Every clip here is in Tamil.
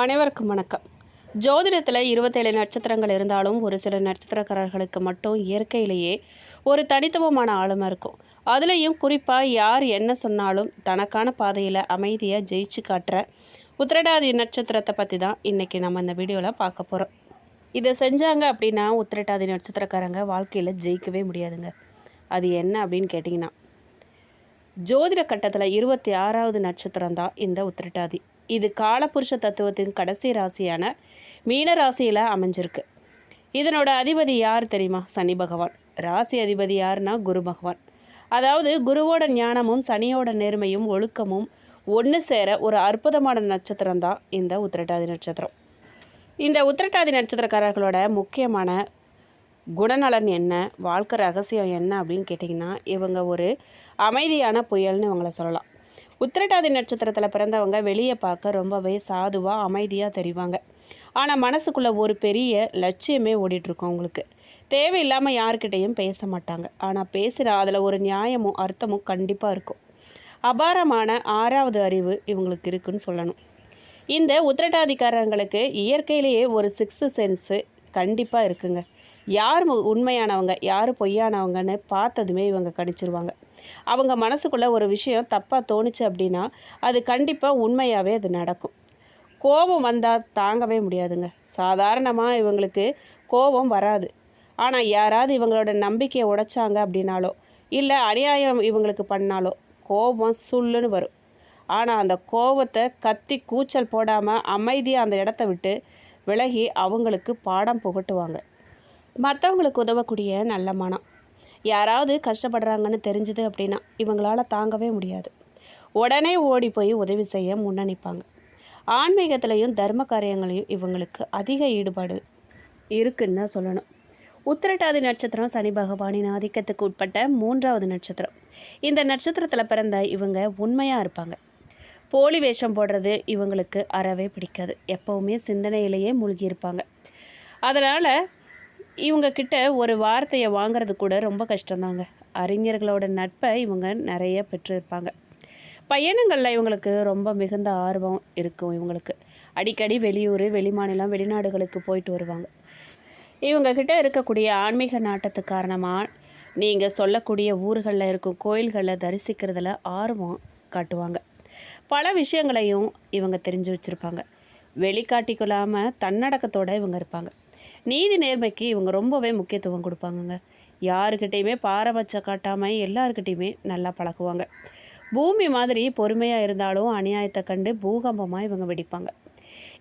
அனைவருக்கும் வணக்கம். ஜோதிடத்தில் 27 நட்சத்திரங்கள் இருந்தாலும் ஒரு சில நட்சத்திரக்காரர்களுக்கு மட்டும் இயற்கையிலேயே ஒரு தனித்துவமான ஆளுமை இருக்கும். அதுலேயும் குறிப்பாக யார் என்ன சொன்னாலும் தனக்கான பாதையில் அமைதியாக ஜெயிச்சு காட்டுற உத்திரட்டாதி நட்சத்திரத்தை பற்றி தான் இன்றைக்கி நம்ம இந்த வீடியோவில் பார்க்க போகிறோம். இதை செஞ்சாங்க அப்படின்னா உத்திரட்டாதி நட்சத்திரக்காரங்க வாழ்க்கையில் ஜெயிக்கவே முடியாதுங்க. அது என்ன அப்படின்னு கேட்டிங்கன்னா, ஜோதிட கட்டத்தில் 26வது நட்சத்திரம் தான் இந்த உத்திரட்டாதி. இது காலபுருஷ தத்துவத்தின் கடைசி ராசியான மீன ராசியில் அமைஞ்சிருக்கு. இதனோட அதிபதி யார் தெரியுமா? சனி பகவான். ராசி அதிபதி யாருன்னா குரு பகவான். அதாவது குருவோட ஞானமும் சனியோட நேர்மையும் ஒழுக்கமும் ஒன்று சேர ஒரு அற்புதமான நட்சத்திரம் தான் இந்த உத்திரட்டாதி நட்சத்திரம். இந்த உத்திரட்டாதி நட்சத்திரக்காரர்களோட முக்கியமான குணநலன் என்ன, வாழ்க்கை ரகசியம் என்ன அப்படின்னு கேட்டிங்கன்னா, இவங்க ஒரு அமைதியான புயல்னு இவங்கள சொல்லலாம். உத்திரட்டாதி நட்சத்திரத்தில் பிறந்தவங்க வெளியே பார்க்க ரொம்பவே சாதுவாக அமைதியாக தெரிவாங்க. ஆனால் மனசுக்குள்ளே ஒரு பெரிய லட்சியமே ஓடிட்டுருக்கோம் அவங்களுக்கு. தேவையில்லாமல் யார்கிட்டையும் பேச மாட்டாங்க. ஆனால் பேசுகிற அதில் ஒரு நியாயமும் அர்த்தமும் கண்டிப்பாக இருக்கும். அபாரமான 6வது அறிவு இவங்களுக்கு இருக்குன்னு சொல்லணும். இந்த உத்திரட்டாதிக்காரங்களுக்கு இயற்கையிலேயே ஒரு 6th சென்ஸு கண்டிப்பாக இருக்குங்க. யார் உண்மையானவங்க யார் பொய்யானவங்கன்னு பார்த்ததுமே இவங்க கணிச்சிருவாங்க. அவங்க மனசுக்குள்ளே ஒரு விஷயம் தப்பாக தோணுச்சு அப்படின்னா அது கண்டிப்பாக உண்மையாகவே அது நடக்கும். கோபம் வந்தால் தாங்கவே முடியாதுங்க. சாதாரணமாக இவங்களுக்கு கோபம் வராது. ஆனால் யாராவது இவங்களோட நம்பிக்கையை உடைச்சாங்க அப்படின்னாலோ இல்லை அநியாயம் இவங்களுக்கு பண்ணாலோ கோபம் சுள்ளுன்னு வரும். ஆனால் அந்த கோபத்தை கத்தி கூச்சல் போடாமல் அமைதியாக அந்த இடத்த விட்டு விலகி அவங்களுக்கு பாடம் புகட்டுவாங்க. மற்றவங்களுக்கு உதவக்கூடிய நல்ல மனம். யாராவது கஷ்டப்படுறாங்கன்னு தெரிஞ்சுது அப்படின்னா இவங்களால் தாங்கவே முடியாது. உடனே ஓடி போய் உதவி செய்ய முன்னணிப்பாங்க. ஆன்மீகத்திலையும் தர்ம காரியங்களையும் இவங்களுக்கு அதிக ஈடுபாடு இருக்குன்னு தான் சொல்லணும். உத்திரட்டாதி நட்சத்திரம் சனி பகவானின் ஆதிக்கத்துக்கு உட்பட்ட 3வது நட்சத்திரம். இந்த நட்சத்திரத்தில் பிறந்த இவங்க உண்மையாக இருப்பாங்க. போலி வேஷம் போடுறது இவங்களுக்கு அறவே பிடிக்காது. எப்போவுமே சிந்தனையிலேயே மூழ்கியிருப்பாங்க. அதனால் இவங்கக்கிட்ட ஒரு வார்த்தையை வாங்கிறது கூட ரொம்ப கஷ்டம்தாங்க. அறிஞர்களோட நட்பை இவங்க நிறைய பெற்றிருப்பாங்க. பயணங்களில் இவங்களுக்கு ரொம்ப மிகுந்த ஆர்வம் இருக்கும். இவங்களுக்கு அடிக்கடி வெளியூர், வெளிமாநிலம், வெளிநாடுகளுக்கு போயிட்டு வருவாங்க. இவங்கக்கிட்ட இருக்கக்கூடிய ஆன்மீக நாட்டத்துக்கு காரணமாக நீங்கள் சொல்லக்கூடிய ஊர்களில் இருக்கும் கோயில்களில் தரிசிக்கிறதுல ஆர்வம் காட்டுவாங்க. பல விஷயங்களையும் இவங்க தெரிஞ்சு வச்சுருப்பாங்க. வெளிக்காட்டிக்கொள்ளாமல் தன்னடக்கத்தோடு இவங்க இருப்பாங்க. நீதி நேர்மைக்கு இவங்க ரொம்பவே முக்கியத்துவம் கொடுப்பாங்கங்க. யாருக்கிட்டையுமே பாரபட்சம் காட்டாமல் எல்லாருக்கிட்டையுமே நல்லா பழகுவாங்க. பூமி மாதிரி பொறுமையாக இருந்தாலும் அநியாயத்தை கண்டு பூகம்பமாக இவங்க வெடிப்பாங்க.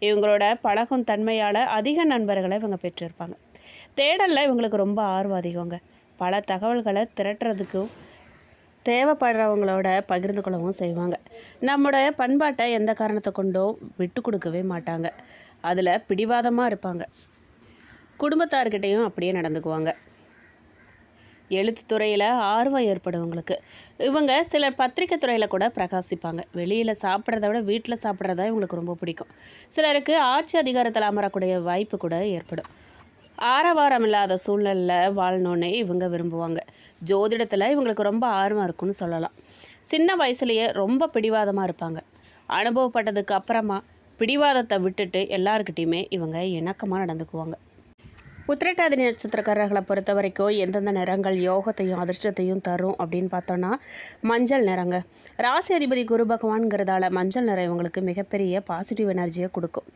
இவங்களோட பழகும் தன்மையால் அதிக நண்பர்களை இவங்க பெற்றிருப்பாங்க. தேடலில் இவங்களுக்கு ரொம்ப ஆர்வம் அதிகங்க. பல தகவல்களை திரட்டுறதுக்கும் தேவைப்படுறவங்களோட பகிர்ந்து கொள்ளவும் செய்வாங்க. நம்மளோட பண்பாட்டை எந்த காரணத்தை கொண்டும் விட்டு கொடுக்கவே மாட்டாங்க. அதில் பிடிவாதமாக இருப்பாங்க. குடும்பத்தார்கிட்டையும் அப்படியே நடந்துக்குவாங்க. எழுத்துத்துறையில் ஆர்வம் ஏற்படுவங்களுக்கு இவங்க சிலர் பத்திரிக்கை துறையில் கூட பிரகாசிப்பாங்க. வெளியில் சாப்பிட்றத விட வீட்டில் சாப்பிட்றதா இவங்களுக்கு ரொம்ப பிடிக்கும். சிலருக்கு ஆட்சி அதிகாரத்தில் அமரக்கூடிய வாய்ப்பு கூட ஏற்படும். ஆரவாரம் இல்லாத சூழ்நிலையில் வாழணுன்னே இவங்க விரும்புவாங்க. ஜோதிடத்தில் இவங்களுக்கு ரொம்ப ஆர்வம் இருக்குன்னு சொல்லலாம். சின்ன வயசுலேயே ரொம்ப பிடிவாதமாக இருப்பாங்க. அனுபவப்பட்டதுக்கு அப்புறமா பிடிவாதத்தை விட்டுட்டு எல்லாருக்கிட்டையுமே இவங்க இணக்கமாக நடந்துக்குவாங்க. உத்திரட்டாதி நட்சத்திரக்காரர்களை பொறுத்த வரைக்கும் எந்தெந்த நிறங்கள் யோகத்தையும் அதிர்ஷ்டத்தையும் தரும் அப்படின்னு பார்த்தோன்னா மஞ்சள் நிறங்க. ராசி அதிபதி குரு பகவான்கிறதால மஞ்சள் நிறம் இவங்களுக்கு மிகப்பெரிய பாசிட்டிவ் எனர்ஜியை கொடுக்கும்.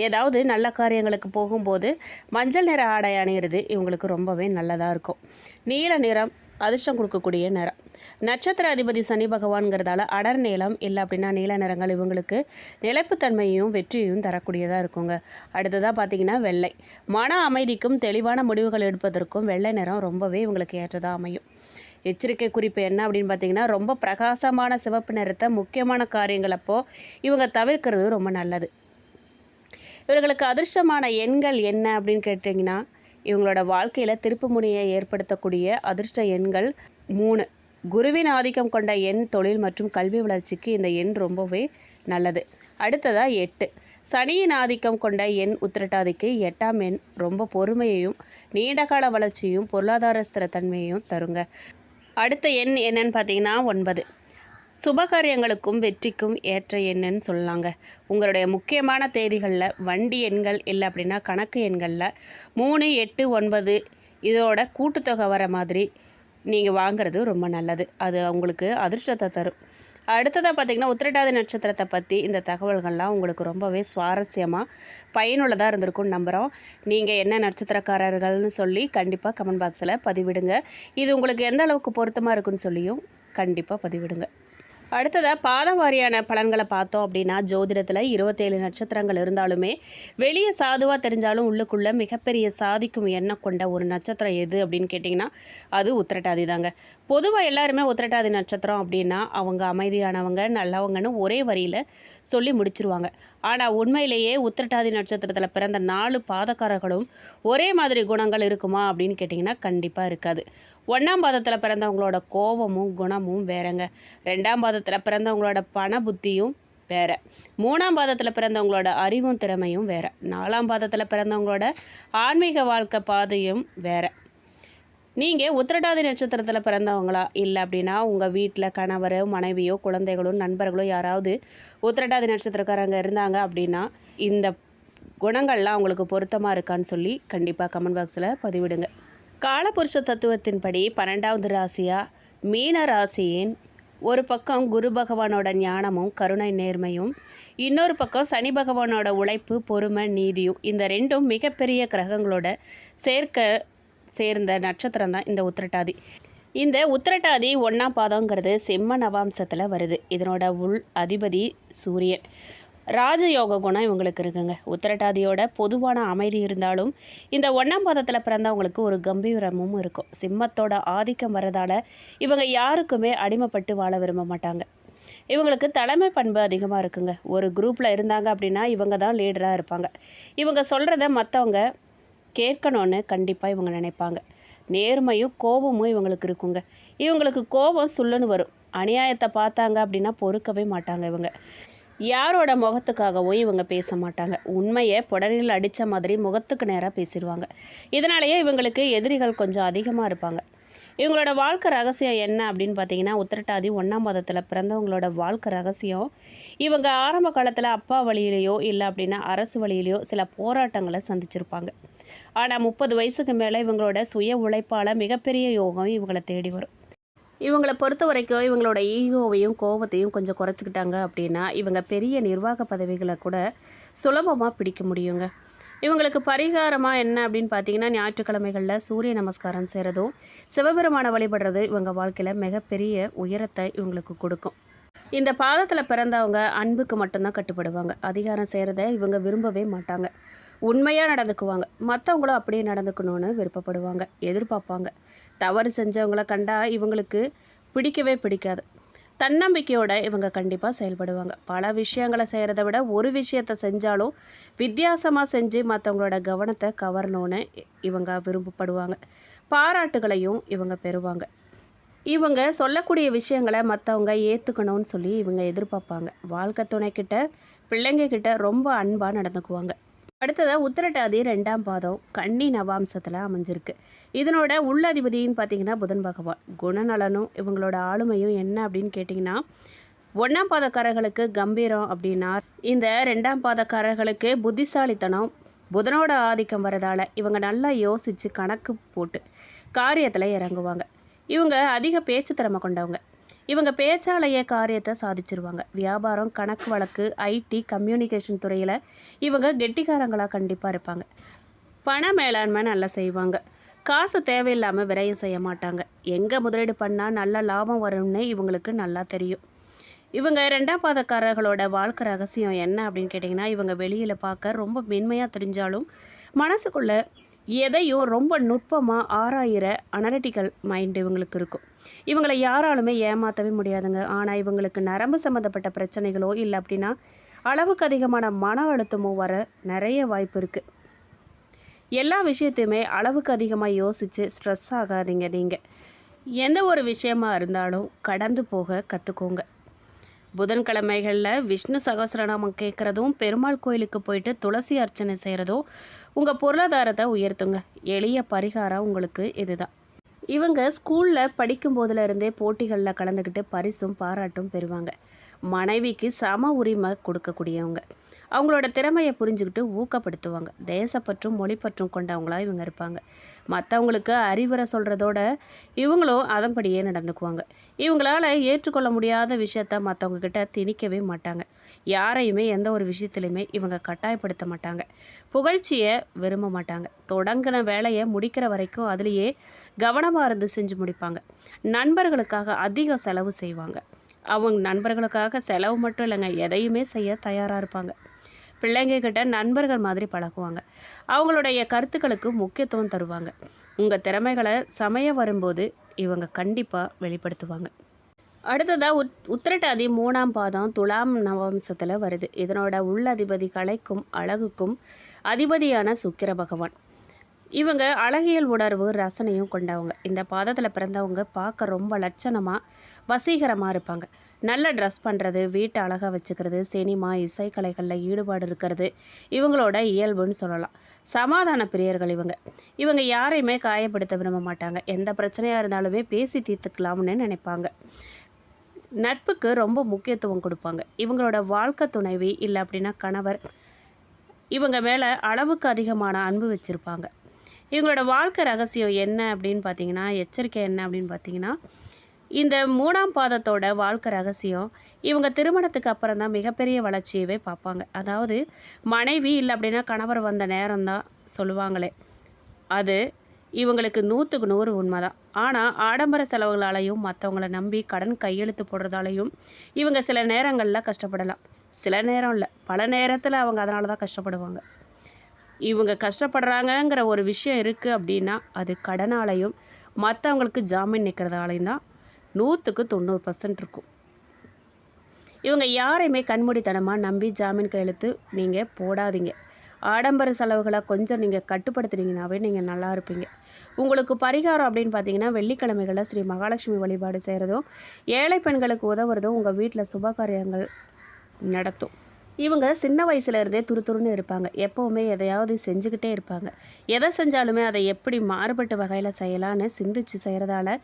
ஏதாவது நல்ல காரியங்களுக்கு போகும்போது மஞ்சள் நிற ஆடை அணிகிறது இவங்களுக்கு ரொம்பவே நல்லதாக இருக்கும். நீல நிறம் அதிர்ஷ்டம் கொடுக்கக்கூடிய நிறம். நட்சத்திர அதிபதி சனி பகவான்கிறதால அடர் நீளம் இல்லை அப்படின்னா நீல நிறங்கள் இவங்களுக்கு நிலைப்புத்தன்மையும் வெற்றியையும் தரக்கூடியதாக இருக்குங்க. அடுத்ததாக பார்த்திங்கன்னா வெள்ளை. மன அமைதிக்கும் தெளிவான முடிவுகள் எடுப்பதற்கும் வெள்ளை நிறம் ரொம்பவே இவங்களுக்கு ஏற்றதாக அமையும். எச்சரிக்கை குறிப்பு என்ன அப்படின்னு பார்த்திங்கன்னா, ரொம்ப பிரகாசமான சிவப்பு நிறத்தை முக்கியமான காரியங்கள் அப்போது இவங்க தவிர்க்கிறது ரொம்ப நல்லது. இவர்களுக்கு அதிர்ஷ்டமான எண்கள் என்ன அப்படின்னு கேட்டிங்கன்னா, இவங்களோட வாழ்க்கையில் திருப்பு முனையை ஏற்படுத்தக்கூடிய அதிர்ஷ்ட எண்கள் 3. குருவின் ஆதிக்கம் கொண்ட எண் தொழில் மற்றும் கல்வி வளர்ச்சிக்கு இந்த எண் ரொம்பவே நல்லது. அடுத்ததாக 8. சனியின் ஆதிக்கம் கொண்ட எண் உத்திரட்டாதிக்கு 8ஆம் எண் ரொம்ப பொறுமையையும் நீண்டகால வளர்ச்சியும் பொருளாதார ஸ்திரத்தன்மையையும் தருங்க. அடுத்த எண் என்னன்னு பார்த்தீங்கன்னா 9. சுபகாரியங்களுக்கும் வெற்றிக்கும் ஏற்ற எண்ணுன்னு சொல்லலாங்க. உங்களுடைய முக்கியமான தேதிகளில் வண்டி எண்கள் இல்லை அப்படின்னா கணக்கு எண்களில் 3, 8, 9 இதோட கூட்டுத்தொகை வர மாதிரி நீங்கள் வாங்குறது ரொம்ப நல்லது. அது உங்களுக்கு அதிர்ஷ்டத்தை தரும். அடுத்ததாக பார்த்திங்கன்னா உத்திரட்டாதி நட்சத்திரத்தை பற்றி இந்த தகவல்கள்லாம் உங்களுக்கு ரொம்பவே சுவாரஸ்யமாக பயனுள்ளதாக இருந்திருக்கும்னு நம்புகிறோம். நீங்கள் என்ன நட்சத்திரக்காரர்கள்னு சொல்லி கண்டிப்பாக கமெண்ட் பாக்ஸில் பதிவிடுங்க. இது உங்களுக்கு எந்த அளவுக்கு பொருத்தமாக இருக்குன்னு சொல்லியும் கண்டிப்பாக பதிவிடுங்க. அடுத்ததாக பாதம் வாரியான பலன்களை பார்த்தோம் அப்படின்னா ஜோதிடத்தில் 27 நட்சத்திரங்கள் இருந்தாலுமே வெளியே சாதுவாக தெரிஞ்சாலும் உள்ளுக்குள்ளே மிகப்பெரிய சாதிக்கும் எண்ணம் கொண்ட ஒரு நட்சத்திரம் எது அப்படின்னு கேட்டிங்கன்னா அது உத்திரட்டாதி தாங்க. பொதுவாக எல்லாருமே உத்திரட்டாதி நட்சத்திரம் அப்படின்னா அவங்க அமைதியானவங்க நல்லவங்கன்னு ஒரே வரியில் சொல்லி முடிச்சிருவாங்க. ஆனால் உண்மையிலேயே உத்திரட்டாதி நட்சத்திரத்தில் பிறந்த 4 பாதக்காரர்களும் ஒரே மாதிரி குணங்கள் இருக்குமா அப்படின்னு கேட்டிங்கன்னா கண்டிப்பாக இருக்காது. 1ஆம் பாதத்தில் பிறந்தவங்களோட கோபமும் குணமும் வேறங்க. 2ஆம் பாதத்தில் பிறந்தவங்களோட பண புத்தியும் வேறு. 3ஆம் பாதத்தில் பிறந்தவங்களோட அறிவும் திறமையும் வேறு. 4ஆம் பாதத்தில் பிறந்தவங்களோட ஆன்மீக வாழ்க்கை பாதையும் வேறு. நீங்கள் உத்திரட்டாதி நட்சத்திரத்தில் பிறந்தவங்களா இல்லை அப்படின்னா உங்கள் வீட்டில் கணவர் மனைவியோ குழந்தைகளோ நண்பர்களோ யாராவது உத்திரட்டாதி நட்சத்திரக்காரங்க இருந்தாங்க அப்படின்னா இந்த குணங்கள்லாம் அவங்களுக்கு பொருத்தமாக இருக்கான்னு சொல்லி கண்டிப்பாக கமெண்ட் பாக்ஸில் பதிவிடுங்க. காலபுருஷ தத்துவத்தின்படி 12வது ராசியாக மீன ராசியின் ஒரு பக்கம் குரு பகவானோட ஞானமும் கருணை நேர்மையும், இன்னொரு பக்கம் சனி பகவானோட உழைப்பு பொறுமை நீதியும், இந்த ரெண்டும் மிகப்பெரிய கிரகங்களோட சேர்ந்த நட்சத்திரம் தான் இந்த உத்திரட்டாதி. இந்த உத்திரட்டாதி 1ஆம் பாதங்கிறது சிம்ம நவாம்சத்தில் வருது. இதனோட உள் அதிபதி சூரியன். ராஜயோக குணம் இவங்களுக்கு இருக்குங்க. உத்திரட்டாதியோட பொதுவான அமைதி இருந்தாலும் இந்த 1ஆம் பாதத்தில் பிறந்தவங்களுக்கு ஒரு கம்பீரமும் இருக்கும். சிம்மத்தோட ஆதிக்கம் வரதால் இவங்க யாருக்குமே அடிமைப்பட்டு வாழ விரும்ப மாட்டாங்க. இவங்களுக்கு தலைமை பண்பு அதிகமாக இருக்குங்க. ஒரு குரூப்பில் இருந்தாங்க அப்படின்னா இவங்க தான் லீடராக இருப்பாங்க. இவங்க சொல்கிறத மற்றவங்க கேட்கணும்னு கண்டிப்பாக இவங்க நினைப்பாங்க. நேர்மையும் கோபமும் இவங்களுக்கு இருக்குங்க. இவங்களுக்கு கோபம் சுள்ளுன்னு வரும். அநியாயத்தை பார்த்தாங்க அப்படின்னா பொறுக்கவே மாட்டாங்க. இவங்க யாரோட முகத்துக்காகவும் இவங்க பேச மாட்டாங்க. உண்மையை புடனில் அடித்த மாதிரி முகத்துக்கு நேராக பேசிடுவாங்க. இதனாலேயே இவங்களுக்கு எதிரிகள் கொஞ்சம் அதிகமாக இருப்பாங்க. இவங்களோட வாழ்க்கை ரகசியம் என்ன அப்படின்னு பார்த்தீங்கன்னா உத்திரட்டாதி 1ஆம் பாதத்தில் பிறந்தவங்களோட வாழ்க்கை ரகசியம் இவங்க ஆரம்ப காலத்தில் அப்பா வழியிலையோ இல்லை அப்படின்னா அரசு வழியிலையோ சில போராட்டங்களை சந்திச்சிருப்பாங்க. ஆனால் 30 வயசுக்கு மேலே இவங்களோட சுய உழைப்பால் மிகப்பெரிய யோகம் இவங்களை தேடி வரும். இவங்களை பொறுத்த வரைக்கும் இவங்களோட ஈகோவையும் கோபத்தையும் கொஞ்சம் குறைச்சிக்கிட்டாங்க அப்படின்னா இவங்க பெரிய நிர்வாக பதவிகளை கூட சுலபமாக பிடிக்க முடியுங்க. இவங்களுக்கு பரிகாரமாக என்ன அப்படின்னு பார்த்தீங்கன்னா ஞாயிற்றுக்கிழமைகளில் சூரிய நமஸ்காரம் செய்கிறதும் சிவபெருமானை வழிபடுறதும் இவங்க வாழ்க்கையில் மிகப்பெரிய உயரத்தை இவங்களுக்கு கொடுக்கும். இந்த பாதத்தில் பிறந்தவங்க அன்புக்கு மட்டும்தான் கட்டுப்படுவாங்க. அதிகாரம் செய்கிறத இவங்க விரும்பவே மாட்டாங்க. உண்மையாக நடந்துக்குவாங்க. மற்றவங்களும் அப்படியே நடந்துக்கணும்னு விருப்பப்படுவாங்க, எதிர்பார்ப்பாங்க. தவறு செஞ்சவங்களை கண்டா இவங்களுக்கு பிடிக்கவே பிடிக்காது. தன்னம்பிக்கையோட இவங்க கண்டிப்பாக செயல்படுவாங்க. பல விஷயங்களை செய்கிறத விட ஒரு விஷயத்தை செஞ்சாலும் வித்தியாசமாக செஞ்சு மற்றவங்களோட கவனத்தை கவரணும்னு இவங்க விரும்பப்படுவாங்க. பாராட்டுகளையும் இவங்க பெறுவாங்க. இவங்க சொல்லக்கூடிய விஷயங்களை மற்றவங்க ஏற்றுக்கணும்னு சொல்லி இவங்க எதிர்பார்ப்பாங்க. வாழ்க்கை துணைக்கிட்ட பிள்ளைங்கக்கிட்ட ரொம்ப அன்பாக நடந்துக்குவாங்க. அடுத்ததாக உத்திரட்டாதி 2ஆம் பாதம் கன்னி நவாம்சத்தில் அமைஞ்சிருக்கு. இதனோட உள்ளதிபதின்னு பார்த்தீங்கன்னா புதன் பகவான். குணநலனும் இவங்களோட ஆளுமையும் என்ன அப்படின்னு கேட்டிங்கன்னா 1ஆம் பாதக்காரர்களுக்கு கம்பீரம் அப்படின்னா இந்த 2ஆம் பாதக்காரர்களுக்கு புத்திசாலித்தனம் புதனோட ஆதிக்கம் வரதால் இவங்க நல்லா யோசித்து கணக்கு போட்டு காரியத்தில் இறங்குவாங்க. இவங்க அதிக பேச்சு திறமை கொண்டவங்க. இவங்க பேச்சாலேயே காரியத்தை சாதிச்சிருவாங்க. வியாபாரம் கணக்கு வழக்கு ஐடி கம்யூனிகேஷன் துறையில் இவங்க கெட்டிக்காரங்களாக கண்டிப்பாக இருப்பாங்க. பண மேலாண்மை நல்லா செய்வாங்க. காசு தேவையில்லாமல் விரயம் செய்ய மாட்டாங்க. எங்கே முதலீடு பண்ணால் நல்ல லாபம் வரும்னு இவங்களுக்கு நல்லா தெரியும். இவங்க 2ஆம் பாதக்காரர்களோட வாழ்க்கை ரகசியம் என்ன அப்படின்னு கேட்டிங்கன்னா இவங்க வெளியில் பார்க்க ரொம்ப மென்மையாக தெரிஞ்சாலும் மனசுக்குள்ளே எதையும் ரொம்ப நுட்பமாக ஆராயிற அனலிட்டிக்கல் மைண்ட் இவங்களுக்கு இருக்கும். இவங்களை யாராலுமே ஏமாற்றவே முடியாதுங்க. ஆனால் இவங்களுக்கு நரம்பு சம்மந்தப்பட்ட பிரச்சனைகளோ இல்லை அப்படின்னா அளவுக்கு அதிகமான மன அழுத்தமோ வர நிறைய வாய்ப்பு இருக்குது. எல்லா விஷயத்தையுமே அளவுக்கு அதிகமாக யோசித்து ஸ்ட்ரெஸ் ஆகாதீங்க. நீங்கள் எந்த ஒரு விஷயமா இருந்தாலும் கடந்து போக கற்றுக்கோங்க. புதன்கிழமைகளில் விஷ்ணு சகஸ்ரநாமம் கேட்குறதும் பெருமாள் கோயிலுக்கு போயிட்டு துளசி அர்ச்சனை செய்கிறதும் உங்கள் பொருளாதாரத்தை உயர்த்துங்க. எளிய பரிகாரம் உங்களுக்கு இதுதான். இவங்க ஸ்கூலில் படிக்கும் போதுலேருந்தே போட்டிகளில் கலந்துக்கிட்டு பரிசும் பாராட்டும் பெறுவாங்க. மனைவிக்கு சம உரிமை கொடுக்கக்கூடியவங்க. அவங்களோட திறமையை புரிஞ்சுக்கிட்டு ஊக்கப்படுத்துவாங்க. தேசப்பற்றும் மொழிப்பற்றும் கொண்டவங்களா இவங்க இருப்பாங்க. மற்றவங்களுக்கு அறிவுரை சொல்கிறதோட இவங்களும் அதன்படியே நடந்துக்குவாங்க. இவங்களால ஏற்றுக்கொள்ள முடியாத விஷயத்த மற்றவங்க கிட்ட திணிக்கவே மாட்டாங்க. யாரையுமே எந்த ஒரு விஷயத்துலையுமே இவங்க கட்டாயப்படுத்த மாட்டாங்க. புகழ்ச்சியை விரும்ப மாட்டாங்க. தொடங்கின வேலையை முடிக்கிற வரைக்கும் அதுலேயே கவனமாக இருந்து செஞ்சு முடிப்பாங்க. நண்பர்களுக்காக அதிக செலவு செய்வாங்க. அவங்க நண்பர்களுக்காக செலவு மட்டும் இல்லைங்க, எதையுமே செய்ய தயாராக இருப்பாங்க. பிள்ளைங்க கிட்ட நண்பர்கள் மாதிரி பழகுவாங்க. அவங்களுடைய கருத்துக்களுக்கு முக்கியத்துவம் தருவாங்க. உங்கள் திறமைகளை சமயம் வரும்போது இவங்க கண்டிப்பாக வெளிப்படுத்துவாங்க. அடுத்ததாக உத்திரட்டாதி 3ஆம் பாதம் துலாம் நவம்சத்தில் வருது. இதனோட உள்ளதிபதி கலைக்கும் அழகுக்கும் அதிபதியான சுக்கிர பகவான். இவங்க அழகியல் உணர்வு ரசனையும் கொண்டவங்க. இந்த பாதத்தில் பிறந்தவங்க பார்க்க ரொம்ப லட்சணமாக வசீகரமாக இருப்பாங்க. நல்ல ட்ரெஸ் பண்ணுறது, வீட்டை அழகாக வச்சுக்கிறது, சினிமா இசைக்கலைகளில் ஈடுபாடு இருக்கிறது இவங்களோட இயல்புன்னு சொல்லலாம். சமாதான பிரியர்கள் இவங்க. இவங்க யாரையுமே காயப்படுத்த விரும்ப மாட்டாங்க. எந்த பிரச்சனையாக இருந்தாலுமே பேசி தீர்த்துக்கலாம்னு நினைப்பாங்க. நட்புக்கு ரொம்ப முக்கியத்துவம் கொடுப்பாங்க. இவங்களோட வாழ்க்கை துணைவி இல்லை அப்படின்னா கணவர் இவங்க மேலே அளவுக்கு அதிகமான அன்பு வச்சுருப்பாங்க. இவங்களோட வாழ்க்கை ரகசியம் என்ன அப்படின்னு பார்த்தீங்கன்னா, எச்சரிக்கை என்ன அப்படின்னு பார்த்தீங்கன்னா, இந்த 3ஆம் பாதத்தோட வாழ்க்கை ரகசியம் இவங்க திருமணத்துக்கு அப்புறம் தான் மிகப்பெரிய வளர்ச்சியவே பார்ப்பாங்க. அதாவது மனைவி இல்லை அப்படின்னா கணவர் வந்த நேரம்தான் சொல்லுவாங்களே, அது இவங்களுக்கு 100க்கு 100 உண்மைதான். ஆனால் ஆடம்பர செலவுகளாலையும் மற்றவங்கள நம்பி கடன் கையெழுத்து போடுறதாலையும் இவங்க சில நேரங்களில் கஷ்டப்படலாம். சில நேரம் இல்லை, பல நேரத்தில் அவங்க அதனால தான் கஷ்டப்படுவாங்க. இவங்க கஷ்டப்படுறாங்கங்கிற ஒரு விஷயம் இருக்குது அப்படின்னா அது கடனாலையும் மற்றவங்களுக்கு ஜாமீன் நிற்கிறதாலையும் தான் 100க்கு 90% இருக்கும். இவங்க யாரையுமே கண்மூடித்தனமாக நம்பி ஜாமீன் கையெழுத்து நீங்கள் போடாதீங்க. ஆடம்பர செலவுகளை கொஞ்சம் நீங்கள் கட்டுப்படுத்துனீங்கன்னாவே நீங்கள் நல்லா இருப்பீங்க. உங்களுக்கு பரிகாரம் அப்படின்னு பார்த்தீங்கன்னா, வெள்ளிக்கிழமைகளில் ஸ்ரீ மகாலட்சுமி வழிபாடு செய்கிறதும் ஏழை பெண்களுக்கு உதவுறதும் உங்கள் வீட்டில் சுபகாரியங்கள் நடத்தும். இவங்க சின்ன வயசுலேருந்தே துருதுருன்னு இருப்பாங்க. எப்போவுமே எதையாவது செஞ்சுக்கிட்டே இருப்பாங்க. எதை செஞ்சாலுமே அதை எப்படி மாறுபட்ட வகையில் செய்யலான்னு சிந்திச்சு செய்கிறதால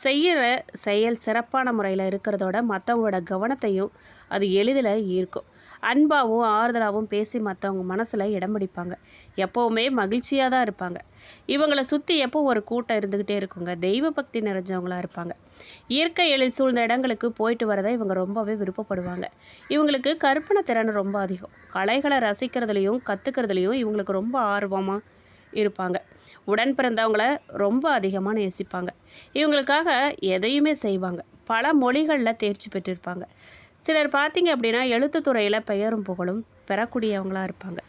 செய்கிற செயல் சிறப்பான முறையில் இருக்கிறதோட மற்றவங்களோட கவனத்தையும் அது எளிதில் ஈர்க்கும். அன்பாகவும் ஆறுதலாகவும் பேசி மற்றவங்க மனசில் இடம் பிடிப்பாங்க. எப்போவுமே மகிழ்ச்சியாக தான் இருப்பாங்க. இவங்களை சுற்றி எப்போ ஒரு கூட்டம் இருந்துக்கிட்டே இருக்குங்க. தெய்வ பக்தி நிறைஞ்சவங்களாக இருப்பாங்க. இயற்கை எழில் சூழ்ந்த இடங்களுக்கு போயிட்டு வரதை இவங்க ரொம்பவே விருப்பப்படுவாங்க. இவங்களுக்கு கற்பனை திறன் ரொம்ப அதிகம். கலைகளை ரசிக்கிறதுலையும் கற்றுக்கிறதுலையும் இவங்களுக்கு ரொம்ப ஆர்வமாக இருப்பாங்க. உடன் பிறந்தவங்கள ரொம்ப அதிகமாக நேசிப்பாங்க. இவங்களுக்காக எதையுமே செய்வாங்க. பல மொழிகளில் தேர்ச்சி பெற்றிருப்பாங்க. சிலர் பார்த்தீங்க அப்படின்னா எழுத்துத்துறையில் பெயரும் புகழும் பெறக்கூடியவங்களாக இருப்பாங்க.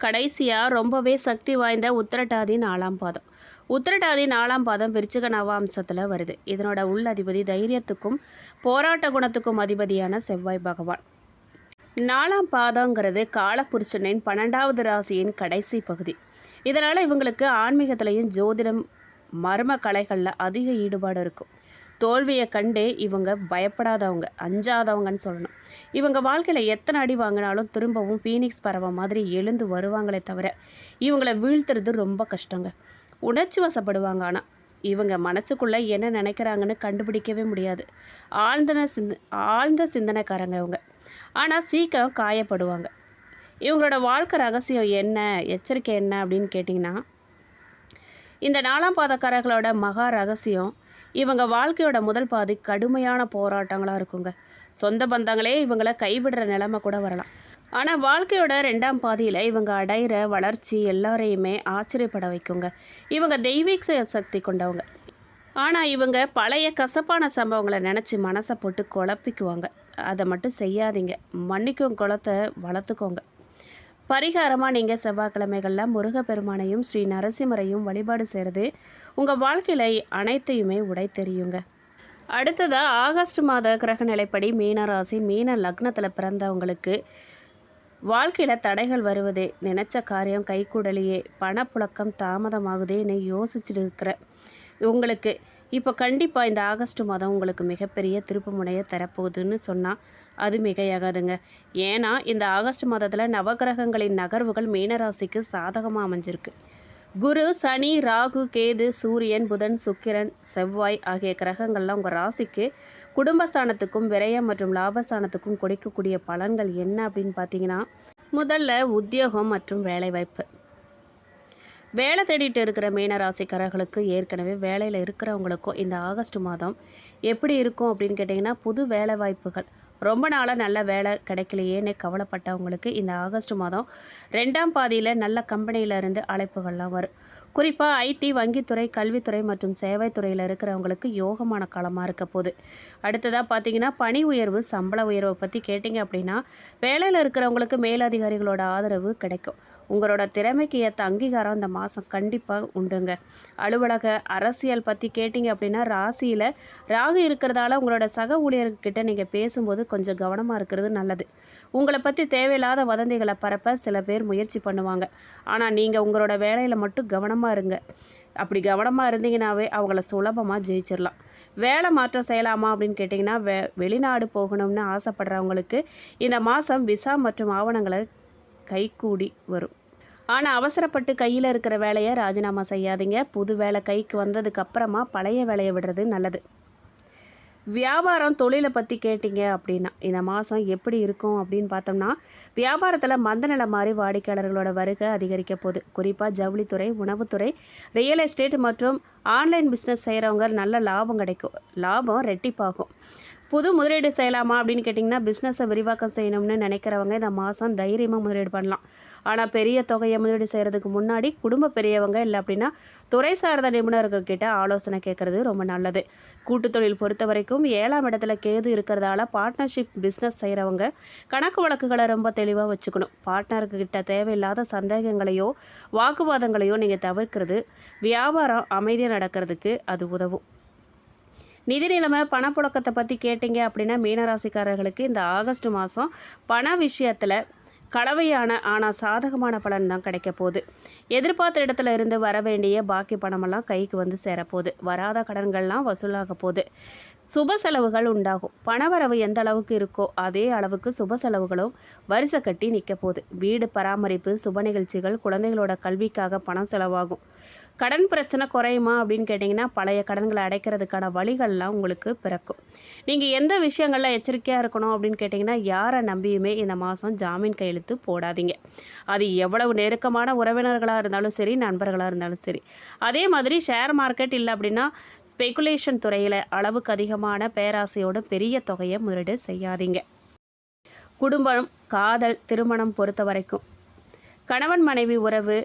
கடைசியாக ரொம்பவே சக்தி வாய்ந்த உத்திரட்டாதி 4ஆம் பாதம். உத்திரட்டாதி 4ஆம் பாதம் விருச்சிக நவாம்சத்தில் வருது. இதனோட உள்ளதிபதி தைரியத்துக்கும் போராட்ட குணத்துக்கும் அதிபதியான செவ்வாய் பகவான். 4ஆம் பாதங்கிறது காலபுருஷனின் 12வது ராசியின் கடைசி பகுதி. இதனால் இவங்களுக்கு ஆன்மீகத்திலையும் ஜோதிடம் மர்ம கலைகளில் அதிக ஈடுபாடு இருக்கும். தோல்வியை கண்டு இவங்க பயப்படாதவங்க, அஞ்சாதவங்கன்னு சொல்லணும். இவங்க வாழ்க்கையில் எத்தனை அடி வாங்கினாலும் திரும்பவும் ஃபீனிக்ஸ் பறவை மாதிரி எழுந்து வருவாங்களே தவிர இவங்களை வீழ்த்துறது ரொம்ப கஷ்டங்க. உணர்ச்சி வசப்படுவாங்க. ஆனால் இவங்க மனசுக்குள்ளே என்ன நினைக்கிறாங்கன்னு கண்டுபிடிக்கவே முடியாது. ஆழ்ந்த சிந்தனைக்காரங்க இவங்க. ஆனால் சீக்கிரம் காயப்படுவாங்க. இவங்களோட வாழ்க்கை ரகசியம் என்ன, எச்சரிக்கை என்ன அப்படின்னு கேட்டிங்கன்னா, இந்த 4ஆம் பாதக்காரர்களோட மகா ரகசியம் இவங்க வாழ்க்கையோட முதல் பாதி கடுமையான போராட்டங்களாக இருக்குங்க. சொந்த பந்தங்களே இவங்களை கைவிடுற நிலைமை கூட வரலாம். ஆனால் வாழ்க்கையோட 2ஆம் பாதியில் இவங்க அடைகிற வளர்ச்சி எல்லாரையுமே ஆச்சரியப்பட வைக்குங்க. இவங்க தெய்வீக சக்தி கொண்டவங்க. ஆனால் இவங்க பழைய கசப்பான சம்பவங்களை நினச்சி மனசை போட்டு குழப்பிக்குவாங்க. அதை மட்டும் செய்யாதீங்க. மன்னிக்கும் குளத்தை வளர்த்துக்கோங்க. பரிகாரமாக நீங்கள் செவ்வாய்க்கிழமைகளில் முருகப்பெருமானையும் ஸ்ரீ நரசிம்மரையும் வழிபாடு செய்கிறது உங்கள் வாழ்க்கையில் அனைத்தையுமே உடை தெரியுங்க. அடுத்ததாக ஆகஸ்ட் மாத கிரக நிலைப்படி மீன ராசி மீன லக்னத்தில் பிறந்தவங்களுக்கு வாழ்க்கையில் தடைகள் வருவதே, நினச்ச காரியம் கைகூடலையே, பணப்புழக்கம் தாமதமாகுதேன்னு யோசிச்சுட்டு இருக்கிற உங்களுக்கு இப்போ கண்டிப்பாக இந்த ஆகஸ்ட் மாதம் உங்களுக்கு மிகப்பெரிய திருப்பு முனையை தரப்போகுதுன்னு சொன்னால் அது மிகையாகாதுங்க. ஏன்னா இந்த ஆகஸ்ட் மாதத்தில் நவகிரகங்களின் நகர்வுகள் மீனராசிக்கு சாதகமாக அமைஞ்சிருக்கு. குரு, சனி, ராகு, கேது, சூரியன், புதன், சுக்கிரன், செவ்வாய் ஆகிய கிரகங்கள்லாம் உங்கள் ராசிக்கு குடும்பஸ்தானத்துக்கும் விரயம் மற்றும் லாபஸ்தானத்துக்கும் கொடுக்கக்கூடிய பலன்கள் என்ன அப்படின்னு பார்த்தீங்கன்னா, முதல்ல உத்தியோகம் மற்றும் வேலைவாய்ப்பு. வேலை தேடிட்டு இருக்கிற மீன ராசிக்காரர்களுக்கு ஏற்கனவே வேலையில் இருக்கிறவங்களுக்கும் இந்த ஆகஸ்ட் மாதம் எப்படி இருக்கும் அப்படின்னு கேட்டிங்கன்னா, புது வேலை வாய்ப்புகள். ரொம்ப நாளாக நல்ல வேலை கிடைக்கலையேன்னு கவலைப்பட்டவங்களுக்கு இந்த ஆகஸ்ட் மாதம் 2ஆம் பாதியில் நல்ல கம்பெனியிலேருந்து அழைப்புகள்லாம் வரும். குறிப்பாக ஐடி, வங்கித்துறை, கல்வித்துறை மற்றும் சேவைத்துறையில் இருக்கிறவங்களுக்கு யோகமான காலமாக இருக்க போகுது. அடுத்ததாக பார்த்தீங்கன்னா, பணி உயர்வு, சம்பள உயர்வை பற்றி கேட்டிங்க அப்படின்னா, வேலையில் இருக்கிறவங்களுக்கு மேலதிகாரிகளோட ஆதரவு கிடைக்கும். உங்களோட திறமைக்கு ஏற்ற அங்கீகாரம் இந்த மாதம் கண்டிப்பாக உண்டுங்க. அலுவலக, அரசியல் பற்றி கேட்டிங்க அப்படின்னா, ராசியில் ராகு இருக்கிறதால உங்களோட சக ஊழியர்கிட்ட நீங்கள் பேசும்போது கொஞ்சம் கவனமாக இருக்கிறது நல்லது. உங்களை பற்றி தேவையில்லாத வதந்திகளை பரப்ப சில பேர் முயற்சி பண்ணுவாங்க. ஆனால் நீங்கள் உங்களோட வேலையில் மட்டும் கவனமாக இருங்க. அப்படி கவனமாக இருந்தீங்கன்னாவே அவங்கள சுலபமாக ஜெயிச்சிடலாம். வேலை மாற்றம் செய்யலாமா அப்படின்னு கேட்டிங்கன்னா, வெளிநாடு போகணும்னு ஆசைப்படுறவங்களுக்கு இந்த மாதம் விசா மற்றும் ஆவணங்களை கைகூடி வரும். ஆனால் அவசரப்பட்டு கையில் இருக்கிற வேலையை ராஜினாமா செய்யாதீங்க. புது வேலை கைக்கு வந்ததுக்கு அப்புறமா பழைய வேலையை விடுறது நல்லது. வியாபாரம், தொழிலை பற்றி கேட்டிங்க அப்படின்னா, இந்த மாதம் எப்படி இருக்கும் அப்படின்னு பார்த்தோம்னா, வியாபாரத்தில் மந்தநிலை மாதிரி வாடிக்கையாளர்களோட வருகை அதிகரிக்க போகுது. குறிப்பாக ஜவுளித்துறை, உணவுத்துறை, ரியல் எஸ்டேட் மற்றும் ஆன்லைன் பிஸ்னஸ் செய்கிறவங்க நல்ல லாபம் கிடைக்கும். லாபம் ரெட்டிப்பாகும். புது முதலீடு செய்யலாமா அப்படின்னு கேட்டிங்கன்னா, பிஸ்னஸை விரிவாக்கம் செய்யணும்னு நினைக்கிறவங்க இந்த மாதம் தைரியமாக முதலீடு பண்ணலாம். ஆனால் பெரிய தொகையை முதலீடு செய்கிறதுக்கு முன்னாடி குடும்ப பெரியவங்க இல்லை அப்படின்னா துறை சார்ந்த நிபுணர்கள் கிட்ட ஆலோசனை கேட்குறது ரொம்ப நல்லது. கூட்டு தொழில் பொறுத்த வரைக்கும் 7ஆம் இடத்துல கேது இருக்கிறதால பார்ட்னர்ஷிப் பிஸ்னஸ் செய்கிறவங்க கணக்கு வழக்குகளை ரொம்ப தெளிவாக வச்சுக்கணும். பார்ட்னர்கிட்ட தேவையில்லாத சந்தேகங்களையோ வாக்குவாதங்களையோ நீங்கள் தவிர்க்கிறது வியாபாரம் அமைதியாக நடக்கிறதுக்கு அது உதவும். நிதி நிலைமை, பணப்புழக்கத்தை பற்றி கேட்டிங்க அப்படின்னா, மீனராசிக்காரர்களுக்கு இந்த ஆகஸ்ட் மாதம் பண விஷயத்தில் கலவையான ஆனால் சாதகமான பலன் தான் கிடைக்க போகுது. எதிர்பார்த்த இடத்துல இருந்து வர வேண்டிய பாக்கி பணமெல்லாம் கைக்கு வந்து சேரப்போகுது. வராத கடன்கள்லாம் வசூலாக போகுது. சுப செலவுகள் உண்டாகும். பணவரவு எந்த அளவுக்கு இருக்கோ அதே அளவுக்கு சுப செலவுகளும் வரிசை கட்டி நிற்க போகுது. வீடு பராமரிப்பு, சுப நிகழ்ச்சிகள், குழந்தைகளோட கல்விக்காக பணம் செலவாகும். கடன் பிரச்சனை குறையுமா அப்படின்னு கேட்டிங்கன்னா, பழைய கடன்களை அடைக்கிறதுக்கான வழிகள்லாம் உங்களுக்கு பிறக்கும். நீங்கள் எந்த விஷயங்களில் எச்சரிக்கையாக இருக்கணும் அப்படின்னு கேட்டிங்கன்னா, யாரை நம்பியுமே இந்த மாதம் ஜாமீன் கையெழுத்து போடாதீங்க. அது எவ்வளவு நெருக்கமான உறவினர்களாக இருந்தாலும் சரி, நண்பர்களாக இருந்தாலும் சரி. அதே மாதிரி ஷேர் மார்க்கெட் இல்லை அப்படின்னா ஸ்பெகுலேஷன் துறையில் அளவுக்கு அதிகமான பேராசையோட பெரிய தொகையை முதலீடு செய்யாதீங்க. குடும்பம், காதல், திருமணம் பொறுத்த வரைக்கும் கணவன் மனைவி உறவு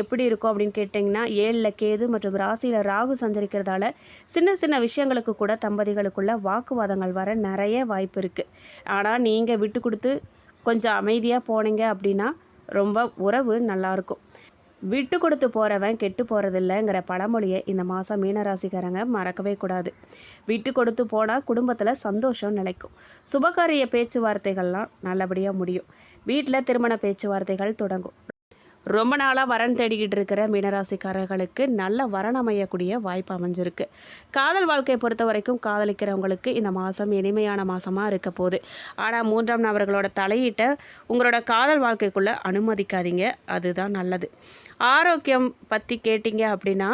எப்படி இருக்கும் அப்படின்னு கேட்டிங்கன்னா, 7ல் கேது மற்றும் ராசியில் ராகு சஞ்சரிக்கிறதால சின்ன சின்ன விஷயங்களுக்கு கூட தம்பதிகளுக்குள்ள வாக்குவாதங்கள் வர நிறைய வாய்ப்பு இருக்குது. ஆனால் நீங்கள் விட்டு கொடுத்து கொஞ்சம் அமைதியாக போனீங்க அப்படின்னா ரொம்ப உறவு நல்லாயிருக்கும். விட்டு கொடுத்து போகிறவன் கெட்டு போகிறதில்லைங்கிற பழமொழியை இந்த மாதம் மீனராசிக்காரங்க மறக்கவே கூடாது. விட்டு கொடுத்து போனால் குடும்பத்தில் சந்தோஷம் நிலைக்கும். சுபகாரிய பேச்சுவார்த்தைகள்லாம் நல்லபடியாக முடியும். வீட்டில் திருமண பேச்சுவார்த்தைகள் தொடங்கும். ரொம்ப நாளாக வரன் தேடிக்கிட்டு இருக்கிற மீனராசிக்காரர்களுக்கு நல்ல வரன் அமையக்கூடிய வாய்ப்பு அமைஞ்சிருக்கு. காதல் வாழ்க்கையை பொறுத்த வரைக்கும் காதலிக்கிறவங்களுக்கு இந்த மாதம் இனிமையான மாதமாக இருக்க போகுது. ஆனால் 3ஆம் நபர்களோட தலையீட்டை உங்களோட காதல் வாழ்க்கைக்குள்ளே அனுமதிக்காதீங்க. அதுதான் நல்லது. ஆரோக்கியம் பற்றி கேட்டிங்க அப்படின்னா,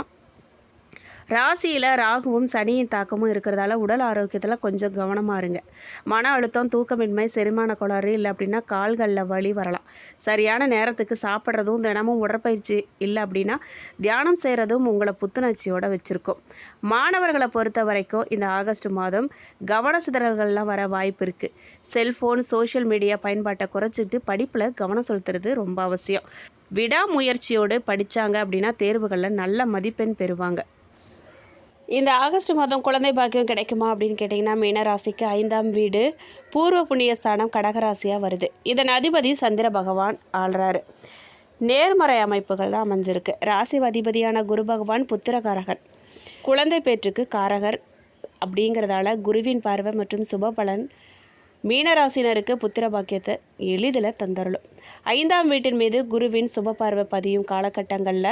ராசியில் ராகுவும் சனியின் தாக்கமும் இருக்கிறதால உடல் ஆரோக்கியத்தில் கொஞ்சம் கவனமாக இருங்க. மன அழுத்தம், தூக்கமின்மை, செரிமான கோளாறு இல்லை அப்படின்னா கால்களில் வலி வரலாம். சரியான நேரத்துக்கு சாப்பிட்றதும் தினமும் உடற்பயிற்சி இல்லை அப்படின்னா தியானம் செய்கிறதும் உங்களை புத்துணர்ச்சியோடு வச்சுருக்கும். மாணவர்களை பொறுத்த வரைக்கும் இந்த ஆகஸ்ட் மாதம் கவன சிதறல்கள்லாம் வர வாய்ப்பு இருக்குது. செல்ஃபோன், சோஷியல் மீடியா பயன்பாட்டை குறைச்சிட்டு படிப்பில் கவனம் செலுத்துறது ரொம்ப அவசியம். விடாமுயற்சியோடு படித்தாங்க அப்படின்னா தேர்வுகளில் நல்ல மதிப்பெண் பெறுவாங்க. இந்த ஆகஸ்ட் மாதம் குழந்தை பாக்கியம் கிடைக்குமா அப்படின்னு கேட்டிங்கன்னா, மீனராசிக்கு 5ஆம் வீடு பூர்வ புண்ணிய ஸ்தானம் கடகராசியாக வருது. இதன் அதிபதி சந்திர பகவான் ஆள்றாரு. நேர்மறை அமைப்புகள் தான் அமைஞ்சிருக்கு. ராசி அதிபதியான குரு பகவான் புத்திரகாரகன், குழந்தை பேற்றுக்கு காரகர் அப்படிங்கிறதால குருவின் பார்வை மற்றும் சுப பலன் மீனராசினருக்கு புத்திர பாக்கியத்தை எளிதில் தந்தருளும். 5ஆம் வீட்டின் மீது குருவின் சுப பார்வை பதியும் காலகட்டங்களில்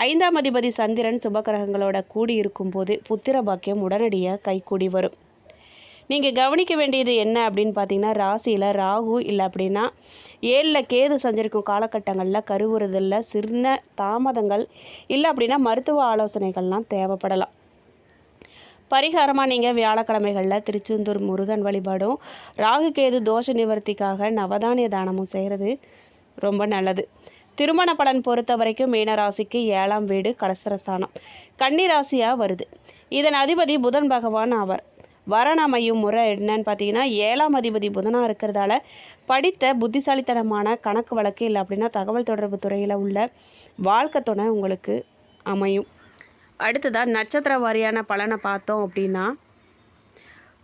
5ஆம் அதிபதி சந்திரன் சுபகிரகங்களோட கூடி இருக்கும்போது புத்திர பாக்கியம் உடனடியாக கைகூடி வரும். நீங்கள் கவனிக்க வேண்டியது என்ன அப்படின்னு பார்த்தீங்கன்னா, ராசியில் ராகு இல்லை அப்படின்னா 7ல் கேது சஞ்சரிக்கும் காலகட்டங்களில் கருவுறுதலில் சின்ன தாமதங்கள் இல்லை அப்படின்னா மருத்துவ ஆலோசனைகள்லாம் தேவைப்படலாம். பரிகாரமாக நீங்கள் வியாழக்கிழமைகளில் திருச்செந்தூர் முருகன் வழிபாடும் ராகு கேது தோஷ நிவர்த்திக்காக நவதானிய தானமும் செய்கிறது ரொம்ப நல்லது. திருமண பலன் பொறுத்த வரைக்கும் மீனராசிக்கு 7ஆம் வீடு கலசரஸ்தானம் கன்னி ராசியாக வருது. இதன் அதிபதி புதன் பகவான் ஆவார். வரன் அமையும் முறை என்னன்னு பார்த்தீங்கன்னா, 7ஆம் அதிபதி புதனாக இருக்கிறதால படித்த புத்திசாலித்தனமான கணக்கு வழக்கு இல்லை அப்படின்னா தகவல் தொடர்பு துறையில் உள்ள வாழ்க்கை துணை உங்களுக்கு அமையும். அடுத்ததாக நட்சத்திர வாரியான பலனை பார்த்தோம் அப்படின்னா,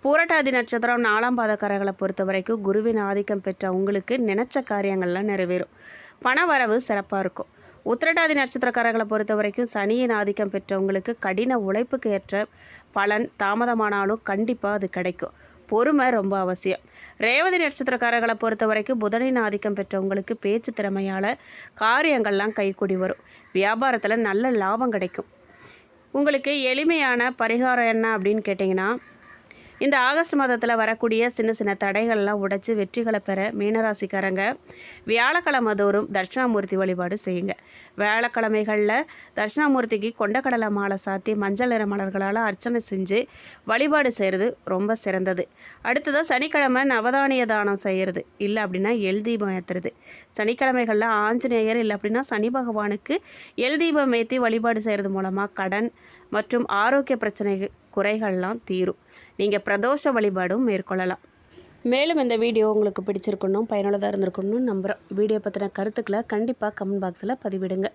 பூரட்டாதி நட்சத்திரம் 4ஆம் பாதக்காரர்களை பொறுத்த வரைக்கும் குருவின் ஆதிக்கம் பெற்ற உங்களுக்கு நினைச்ச காரியங்கள்லாம் நிறைவேறும். பண வரவு சிறப்பாக இருக்கும். உத்திரட்டாதி நட்சத்திரக்காரர்களை பொறுத்த வரைக்கும் சனியின் ஆதிக்கம் பெற்றவங்களுக்கு கடின உழைப்புக்கு ஏற்ற பலன் தாமதமானாலும் கண்டிப்பாக அது கிடைக்கும். பொறுமை ரொம்ப அவசியம். ரேவதி நட்சத்திரக்காரர்களை பொறுத்த வரைக்கும் புதனின் ஆதிக்கம் பெற்றவங்களுக்கு பேச்சு திறமையால் காரியங்கள்லாம் கைக்கூடி வரும். வியாபாரத்தில் நல்ல லாபம் கிடைக்கும். உங்களுக்கு எளிமையான பரிகாரம் என்ன அப்படின்னு கேட்டிங்கன்னா, இந்த ஆகஸ்ட் மாதத்தில் வரக்கூடிய சின்ன சின்ன தடைகள்லாம் உடைச்சி வெற்றிகளை பெற மீனராசிக்காரங்க வியாழக்கிழமை தோறும் தட்சிணாமூர்த்தி வழிபாடு செய்யுங்க. வியாழக்கிழமைகளில் தட்சிணாமூர்த்திக்கு கொண்டக்கடலை மாலை சாத்தி மஞ்சள் நிற மலர்களால் அர்ச்சனை செஞ்சு வழிபாடு செய்கிறது ரொம்ப சிறந்தது. அடுத்ததாக சனிக்கிழமை நவதானிய தானம் செய்கிறது இல்லை அப்படின்னா எல் தீபம் ஏற்றுறது. சனிக்கிழமைகளில் ஆஞ்சநேயர் இல்லை அப்படின்னா சனி பகவானுக்கு எல் தீபம் ஏற்றி வழிபாடு செய்கிறது மூலமாக கடன் மற்றும் ஆரோக்கிய பிரச்சனை குறைகள்லாம் தீரும். நீங்கள் பிரதோஷ வழிபாடும் மேற்கொள்ளலாம். மேலும் இந்த வீடியோ உங்களுக்கு பிடிச்சிருக்கணும், பயனுள்ளதாக இருந்திருக்கணும்னு நம்புகிறோம். வீடியோ பற்றின கருத்துக்களை கண்டிப்பாக கமெண்ட் பாக்ஸில் பதிவிடுங்க.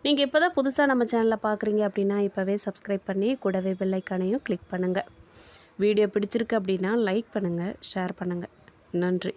நீங்கள் இப்போ தான் புதுசாக நம்ம சேனலில் பார்க்குறீங்க அப்படின்னா இப்போவே சப்ஸ்கிரைப் பண்ணி கூடவே பெல் ஐக்கானையும் கிளிக் பண்ணுங்கள். வீடியோ பிடிச்சிருக்கு அப்படின்னா லைக் பண்ணுங்கள், ஷேர் பண்ணுங்கள். நன்றி.